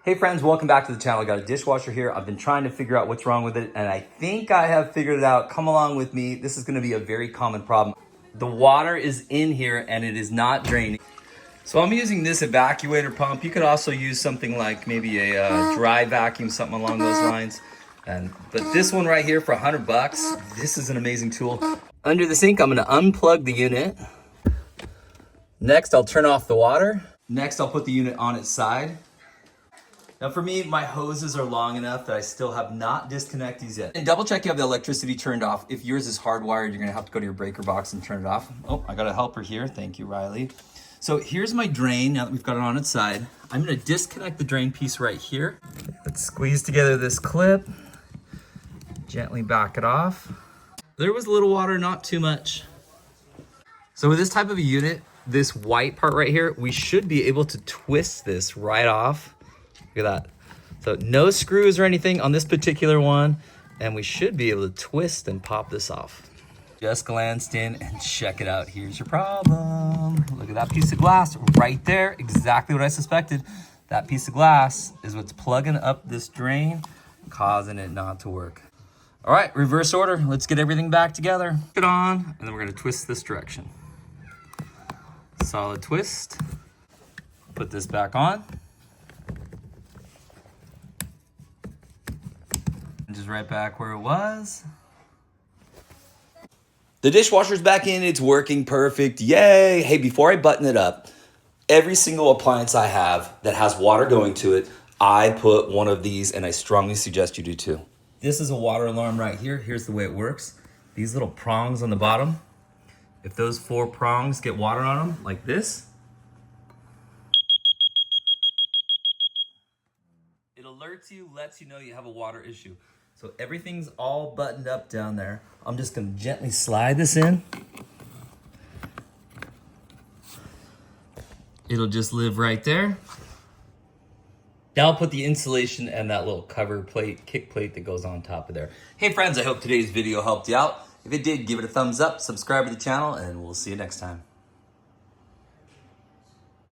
Hey friends, welcome back to the channel. I got a dishwasher here. I've been trying to figure out what's wrong with it, and I think I have figured it out. Come along with me. This is gonna be a very common problem. The water is in here and it is not draining. So I'm using this evacuator pump. You could also use something like maybe a dry vacuum, something along those lines. But this one right here for $100, this is an amazing tool. Under the sink, I'm gonna unplug the unit. Next, I'll turn off the water. Next, I'll put the unit on its side. Now for me, my hoses are long enough that I still have not disconnected these yet. And double check you have the electricity turned off. If yours is hardwired, you're gonna have to go to your breaker box and turn it off. Oh, I got a helper here. Thank you, Riley. So here's my drain, now that we've got it on its side. I'm gonna disconnect the drain piece right here. Let's squeeze together this clip. Gently back it off. There was a little water, not too much. So with this type of a unit, this white part right here, we should be able to twist this right off. Look at that. So no screws or anything on this particular one, and we should be able to twist and pop this off. Just glanced in and check it out. Here's your problem. Look at that piece of glass right there. Exactly what I suspected. That piece of glass is what's plugging up this drain, causing it not to work. All right, reverse order. Let's get everything back together. Put it on, and then we're gonna twist this direction. Solid twist. Put this back on. Just right back where it was. The dishwasher's back in, it's working perfect, yay! Hey, before I button it up, every single appliance I have that has water going to it, I put one of these, and I strongly suggest you do too. This is a water alarm right here. Here's the way it works. These little prongs on the bottom, if those 4 prongs get water on them, like this, it alerts you, lets you know you have a water issue. So everything's all buttoned up down there. I'm just gonna gently slide this in. It'll just live right there. Now I'll put the insulation and that little cover plate, kick plate that goes on top of there. Hey friends, I hope today's video helped you out. If it did, give it a thumbs up, subscribe to the channel, and we'll see you next time.